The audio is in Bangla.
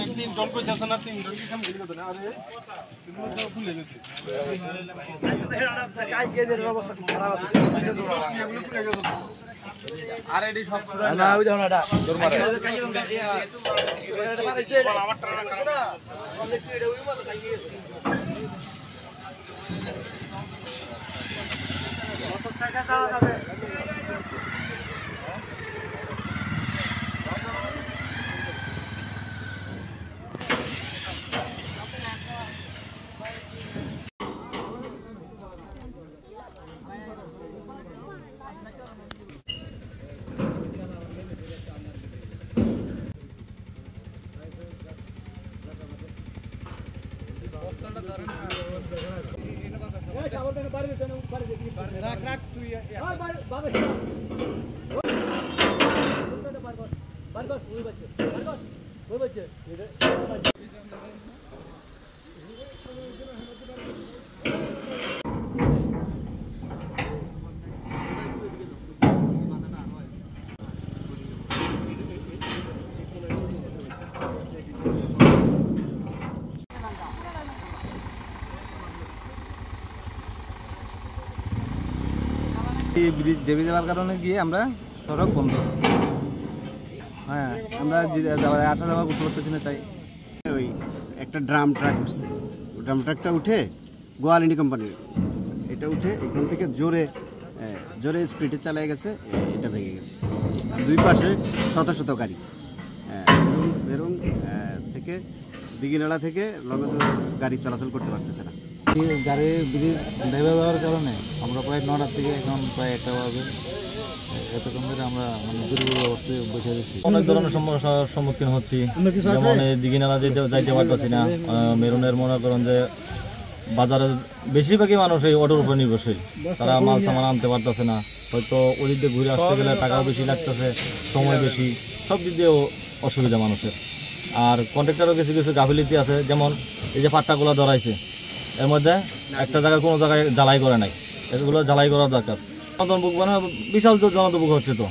একদিন জল করে যাচ্ছে না, 3 জন কি কাম করতে না? আরে তুমি তো ভুলে গেছি। আরে এডি সব না ওই দাও না এটা দর মারে এটা মারাইছে আমার টাকা না কমপ্লেক্স এটা ওই মত খাইয়ে গেছে কত টাকা দেওয়া যাবে রাখ তুই ব্রিজ ডেবে যাওয়ার কারণে গিয়ে আমরা সড়ক বন্ধ। হ্যাঁ আমরা আসা যাওয়া করতে পারতেছি না, তাই ওই একটা ড্রাম ট্রাক উঠছে, ড্রাম ট্রাকটা উঠে গোয়ালিনি কোম্পানির এটা উঠে এখান থেকে জোরে জোরে স্পিডে চালিয়ে গেছে, এটা ভেঙে গেছে। দুই পাশে শত শত গাড়ি বেরুং থেকে দিঘিনালা থেকে নগদ গাড়ি চলাচল করতে পারতেছে না। গাড়ির ব্রিজ ডেবে যাওয়ার কারণে আমরা প্রায় 9টার থেকে এখন প্রায় 1টা বাজে এতক্ষণ ধরে আমরা দুর্ভোগ অবস্থায় বসে দিচ্ছি। অনেক ধরনের সমস্যার সম্মুখীন হচ্ছি, যেমন দিঘিনালা যাইতে পারতেছি না। মেরুনের মনে করেন যে বাজারে বেশিরভাগই মানুষ এই অটোর উপর নির্ভরশীল, তারা মাল সামান আনতে পারতেছে না। হয়তো ওই দিক দিয়ে ঘুরে আসতে গেলে টাকাও বেশি লাগতেছে, সময় বেশি, সব দিক দিয়েও অসুবিধা মানুষের। আর কন্ট্রাক্টরও কিছু কিছু গাফিলতি আছে, যেমন এই যে পাট্টাগুলো ধরাইছে, এর মধ্যে একটা জায়গায় কোনো জায়গায় জ্বালাই করে নাই, এগুলো জ্বালাই করার দরকার। জনদুর্ভোগ মানে বিশাল জনদুর্ভোগ হচ্ছে তো।